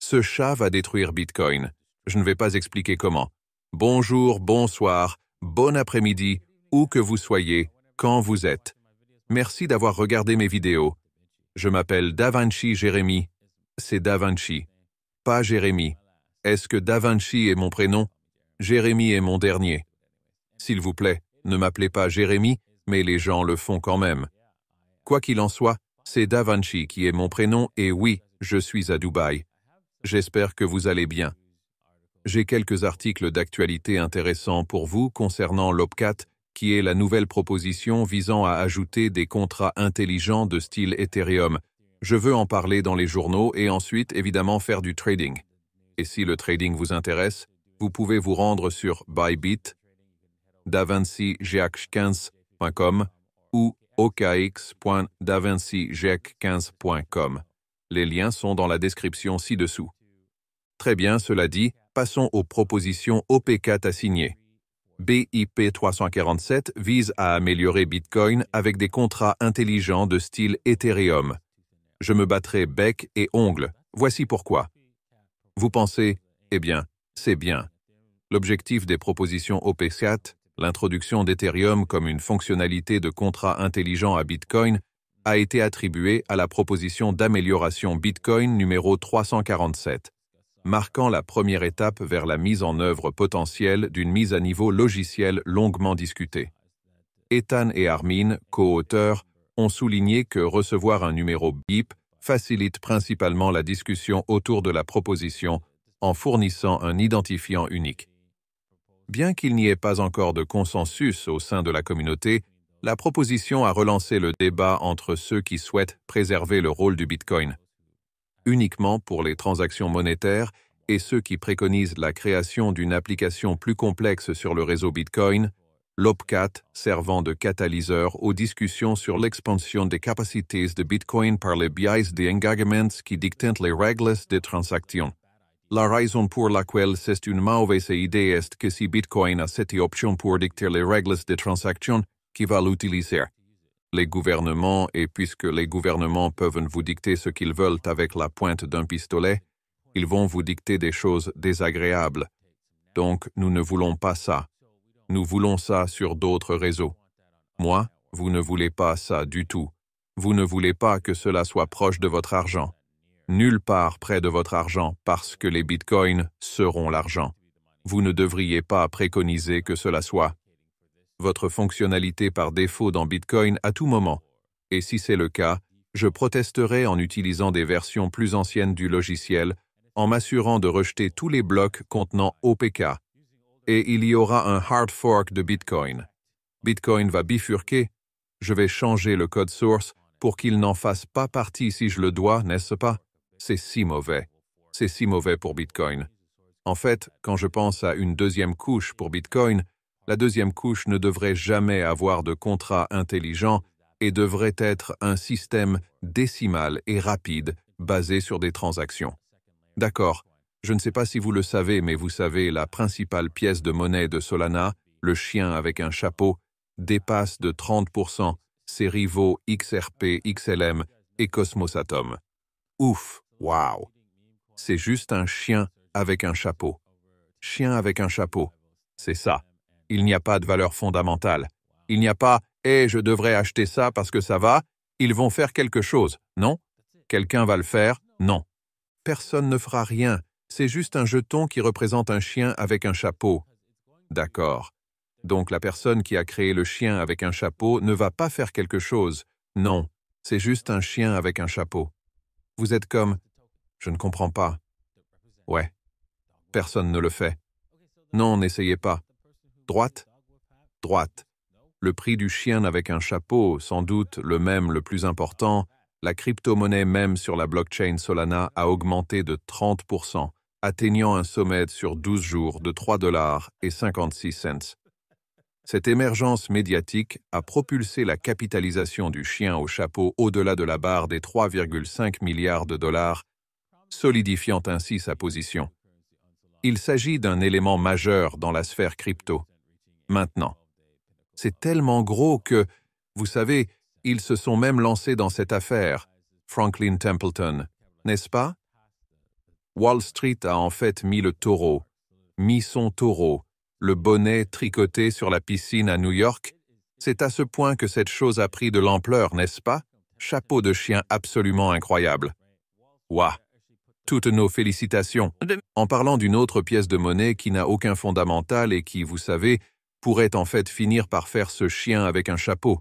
Ce chat va détruire Bitcoin. Je ne vais pas expliquer comment. Bonjour, bonsoir, bon après-midi, où que vous soyez, quand vous êtes. Merci d'avoir regardé mes vidéos. Je m'appelle Davinci Jérémy. C'est Davinci, pas Jérémy. Est-ce que Davinci est mon prénom? Jérémy est mon dernier. S'il vous plaît, ne m'appelez pas Jérémy, mais les gens le font quand même. Quoi qu'il en soit, c'est Davinci qui est mon prénom et oui, je suis à Dubaï. J'espère que vous allez bien. J'ai quelques articles d'actualité intéressants pour vous concernant l'Opcat, qui est la nouvelle proposition visant à ajouter des contrats intelligents de style Ethereum. Je veux en parler dans les journaux et ensuite évidemment faire du trading. Et si le trading vous intéresse, vous pouvez vous rendre sur Bybit, davincigec15.com ou okx.davincigec15.com. Les liens sont dans la description ci-dessous. Très bien, cela dit, passons aux propositions OP4 à signer. BIP 347 vise à améliorer Bitcoin avec des contrats intelligents de style Ethereum. Je me battrai bec et ongles. Voici pourquoi. Vous pensez, eh bien, c'est bien. L'objectif des propositions OP4, l'introduction d'Ethereum comme une fonctionnalité de contrat intelligent à Bitcoin, a été attribué à la proposition d'amélioration Bitcoin numéro 347, marquant la première étape vers la mise en œuvre potentielle d'une mise à niveau logicielle longuement discutée. Ethan et Armin, co-auteurs, ont souligné que recevoir un numéro BIP facilite principalement la discussion autour de la proposition en fournissant un identifiant unique. Bien qu'il n'y ait pas encore de consensus au sein de la communauté, la proposition a relancé le débat entre ceux qui souhaitent préserver le rôle du Bitcoin uniquement pour les transactions monétaires et ceux qui préconisent la création d'une application plus complexe sur le réseau Bitcoin, l'Opcat servant de catalyseur aux discussions sur l'expansion des capacités de Bitcoin par les biais des engagements qui dictent les règles des transactions. La raison pour laquelle c'est une mauvaise idée est que si Bitcoin a cette option pour dicter les règles des transactions, qui va l'utiliser? Les gouvernements, et puisque les gouvernements peuvent vous dicter ce qu'ils veulent avec la pointe d'un pistolet, ils vont vous dicter des choses désagréables. Donc, nous ne voulons pas ça. Nous voulons ça sur d'autres réseaux. Moi, vous ne voulez pas ça du tout. Vous ne voulez pas que cela soit proche de votre argent. Nulle part près de votre argent parce que les bitcoins seront l'argent. Vous ne devriez pas préconiser que cela soit votre fonctionnalité par défaut dans Bitcoin à tout moment. Et si c'est le cas, je protesterai en utilisant des versions plus anciennes du logiciel, en m'assurant de rejeter tous les blocs contenant OPK. Et il y aura un hard fork de Bitcoin. Bitcoin va bifurquer. Je vais changer le code source pour qu'il n'en fasse pas partie si je le dois, n'est-ce pas? C'est si mauvais. C'est si mauvais pour Bitcoin. En fait, quand je pense à une deuxième couche pour Bitcoin, la deuxième couche ne devrait jamais avoir de contrat intelligent et devrait être un système décimal et rapide basé sur des transactions. D'accord, je ne sais pas si vous le savez, mais vous savez, la principale pièce de monnaie de Solana, le chien avec un chapeau, dépasse de 30% ses rivaux XRP, XLM et Cosmos Atom. Ouf, waouh! C'est juste un chien avec un chapeau. Chien avec un chapeau, c'est ça. Il n'y a pas de valeur fondamentale. Il n'y a pas « Eh, je devrais acheter ça parce que ça va », ils vont faire quelque chose, non? Quelqu'un va le faire, non. Personne ne fera rien, c'est juste un jeton qui représente un chien avec un chapeau. D'accord. Donc la personne qui a créé le chien avec un chapeau ne va pas faire quelque chose. Non, c'est juste un chien avec un chapeau. Vous êtes comme « Je ne comprends pas ». Ouais. Personne ne le fait. Non, n'essayez pas. Droite? Droite. Le prix du chien avec un chapeau, sans doute le même le plus important, la crypto-monnaie même sur la blockchain Solana a augmenté de 30%, atteignant un sommet sur 12 jours de 3,56 $. Cette émergence médiatique a propulsé la capitalisation du chien au chapeau au-delà de la barre des 3,5 milliards de dollars, solidifiant ainsi sa position. Il s'agit d'un élément majeur dans la sphère crypto. Maintenant, c'est tellement gros que, vous savez, ils se sont même lancés dans cette affaire, Franklin Templeton, n'est-ce pas? Wall Street a en fait mis le taureau, mis son taureau, le bonnet tricoté sur la piscine à New York. C'est à ce point que cette chose a pris de l'ampleur, n'est-ce pas? Chapeau de chien absolument incroyable. Ouah! Toutes nos félicitations. En parlant d'une autre pièce de monnaie qui n'a aucun fondamental et qui, vous savez, pourrait en fait finir par faire ce chien avec un chapeau.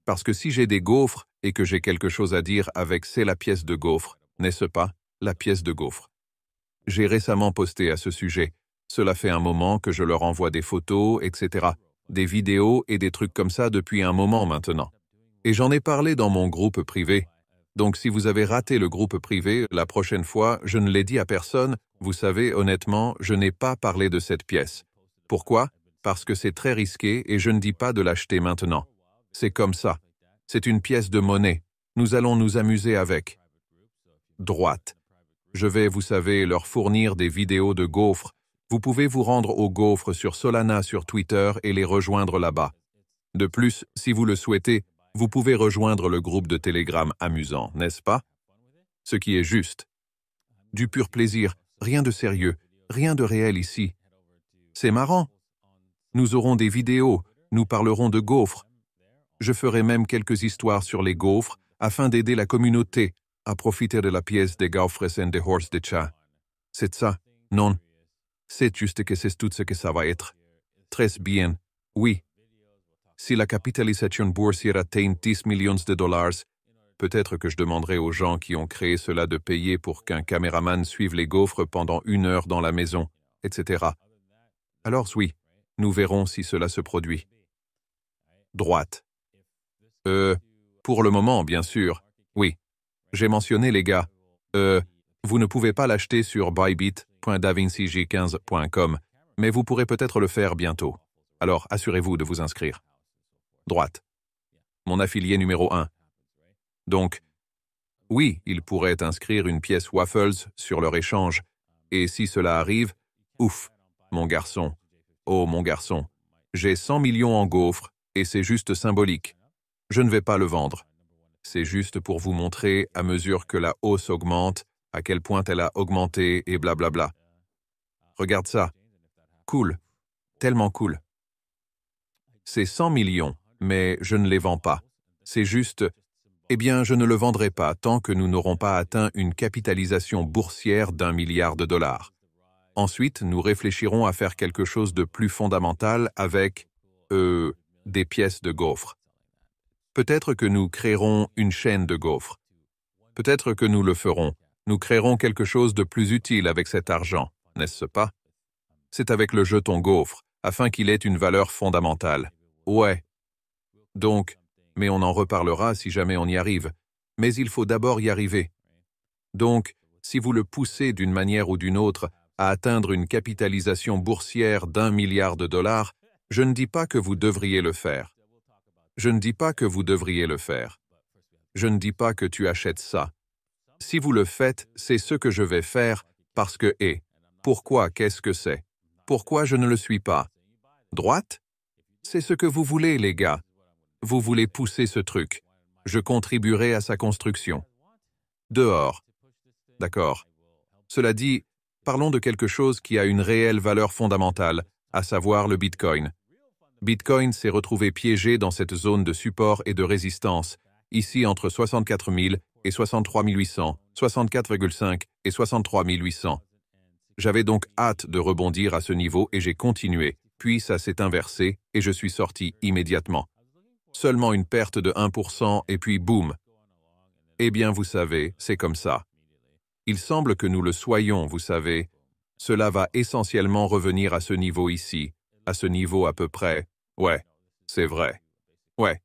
Parce que si j'ai des gaufres et que j'ai quelque chose à dire avec c'est la pièce de gaufre, n'est-ce pas? La pièce de gaufre. J'ai récemment posté à ce sujet. Cela fait un moment que je leur envoie des photos, etc. Des vidéos et des trucs comme ça depuis un moment maintenant. Et j'en ai parlé dans mon groupe privé. Donc si vous avez raté le groupe privé, la prochaine fois, je ne l'ai dit à personne. Vous savez, honnêtement, je n'ai pas parlé de cette pièce. Pourquoi? Parce que c'est très risqué et je ne dis pas de l'acheter maintenant. C'est comme ça. C'est une pièce de monnaie. Nous allons nous amuser avec. Droite. Je vais, vous savez, leur fournir des vidéos de gaufres. Vous pouvez vous rendre aux gaufres sur Solana sur Twitter et les rejoindre là-bas. De plus, si vous le souhaitez, vous pouvez rejoindre le groupe de Telegram amusant, n'est-ce pas? Ce qui est juste. Du pur plaisir, rien de sérieux, rien de réel ici. C'est marrant. Nous aurons des vidéos, nous parlerons de gaufres. Je ferai même quelques histoires sur les gaufres afin d'aider la communauté à profiter de la pièce des gaufres et des horses de chat. C'est ça, non? C'est juste que c'est tout ce que ça va être. Très bien, oui. Si la capitalisation boursière atteint 10 millions de dollars, peut-être que je demanderai aux gens qui ont créé cela de payer pour qu'un caméraman suive les gaufres pendant 1 heure dans la maison, etc. Alors oui, nous verrons si cela se produit. Droite. Pour le moment, bien sûr. Oui. J'ai mentionné, les gars. Vous ne pouvez pas l'acheter sur bybit.davincij15.com, mais vous pourrez peut-être le faire bientôt. Alors, assurez-vous de vous inscrire. Droite. Mon affilié numéro 1. Donc, oui, ils pourraient inscrire une pièce Waffles sur leur échange. Et si cela arrive, ouf, mon garçon. Oh, mon garçon. J'ai 100 millions en gaufres, et c'est juste symbolique. Je ne vais pas le vendre. C'est juste pour vous montrer, à mesure que la hausse augmente, à quel point elle a augmenté et blablabla. Regarde ça. Cool. Tellement cool. C'est 100 millions, mais je ne les vends pas. C'est juste, eh bien, je ne le vendrai pas tant que nous n'aurons pas atteint une capitalisation boursière d'1 milliard de dollars. Ensuite, nous réfléchirons à faire quelque chose de plus fondamental avec, des pièces de gaufres. Peut-être que nous créerons une chaîne de gaufres. Peut-être que nous le ferons. Nous créerons quelque chose de plus utile avec cet argent, n'est-ce pas? C'est avec le jeton gaufre, afin qu'il ait une valeur fondamentale. Ouais. Donc, mais on en reparlera si jamais on y arrive. Mais il faut d'abord y arriver. Donc, si vous le poussez d'une manière ou d'une autre à atteindre une capitalisation boursière d'1 milliard de dollars, je ne dis pas que vous devriez le faire. Je ne dis pas que vous devriez le faire. Je ne dis pas que tu achètes ça. Si vous le faites, c'est ce que je vais faire, parce que, pourquoi, qu'est-ce que c'est? Pourquoi je ne le suis pas? Droite? C'est ce que vous voulez, les gars. Vous voulez pousser ce truc. Je contribuerai à sa construction. Dehors. D'accord. Cela dit, parlons de quelque chose qui a une réelle valeur fondamentale, à savoir le Bitcoin. Bitcoin s'est retrouvé piégé dans cette zone de support et de résistance, ici entre 64 000 et 63 800, 64,5 et 63 800. J'avais donc hâte de rebondir à ce niveau et j'ai continué, puis ça s'est inversé et je suis sorti immédiatement. Seulement une perte de 1% et puis boum. Eh bien, vous savez, c'est comme ça. Il semble que nous le soyons, vous savez. Cela va essentiellement revenir à ce niveau ici, à ce niveau à peu près. Ouais, c'est vrai. Ouais.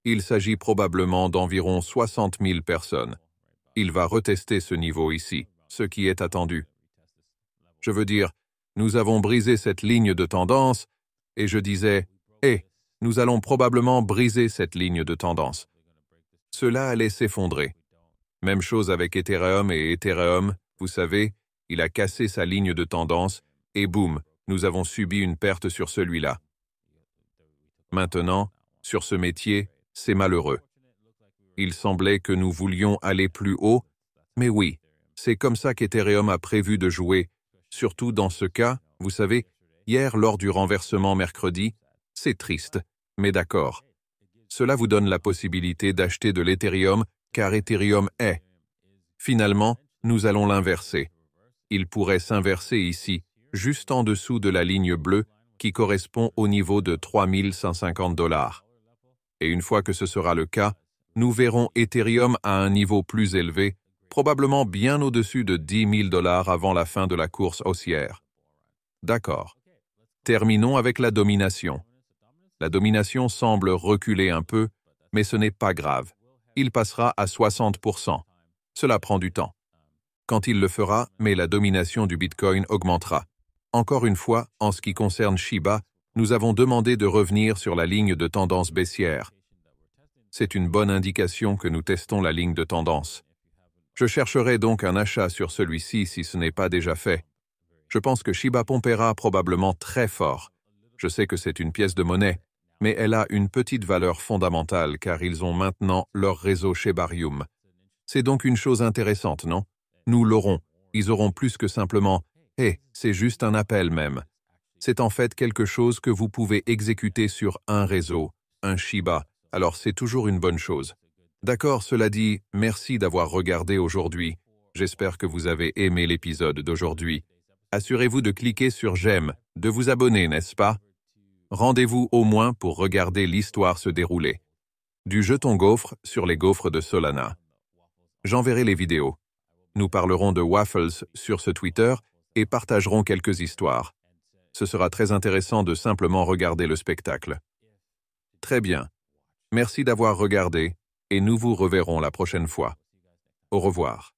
Il s'agit probablement d'environ 60 000 personnes. Il va retester ce niveau ici, ce qui est attendu. Je veux dire, nous avons brisé cette ligne de tendance, et je disais, nous allons probablement briser cette ligne de tendance. Cela allait s'effondrer. Même chose avec Ethereum et Ethereum, vous savez, il a cassé sa ligne de tendance, et boum, nous avons subi une perte sur celui-là. Maintenant, sur ce métier, c'est malheureux. Il semblait que nous voulions aller plus haut, mais oui, C'est comme ça qu'Ethereum a prévu de jouer, surtout dans ce cas, vous savez, hier lors du renversement mercredi, c'est triste, mais d'accord. Cela vous donne la possibilité d'acheter de l'Ethereum car Ethereum est. Finalement, nous allons l'inverser. Il pourrait s'inverser ici, juste en dessous de la ligne bleue qui correspond au niveau de 3150 $. Et une fois que ce sera le cas, nous verrons Ethereum à un niveau plus élevé, probablement bien au-dessus de 10 000 $ avant la fin de la course haussière. D'accord. Terminons avec la domination. La domination semble reculer un peu, mais ce n'est pas grave. Il passera à 60%. Cela prend du temps. Quand il le fera, mais la domination du Bitcoin augmentera. Encore une fois, en ce qui concerne Shiba, nous avons demandé de revenir sur la ligne de tendance baissière. C'est une bonne indication que nous testons la ligne de tendance. Je chercherai donc un achat sur celui-ci si ce n'est pas déjà fait. Je pense que Shiba pompera probablement très fort. Je sais que c'est une pièce de monnaie, mais elle a une petite valeur fondamentale car ils ont maintenant leur réseau chez Barium. C'est donc une chose intéressante, non? Nous l'aurons. Ils auront plus que simplement « Hey, c'est juste un appel même ». C'est en fait quelque chose que vous pouvez exécuter sur un réseau, un Shiba, alors c'est toujours une bonne chose. D'accord, cela dit, merci d'avoir regardé aujourd'hui. J'espère que vous avez aimé l'épisode d'aujourd'hui. Assurez-vous de cliquer sur j'aime, de vous abonner, n'est-ce pas? Rendez-vous au moins pour regarder l'histoire se dérouler. Du jeton gaufre sur les gaufres de Solana. J'enverrai les vidéos. Nous parlerons de Waffles sur ce Twitter et partagerons quelques histoires. Ce sera très intéressant de simplement regarder le spectacle. Très bien. Merci d'avoir regardé et nous vous reverrons la prochaine fois. Au revoir.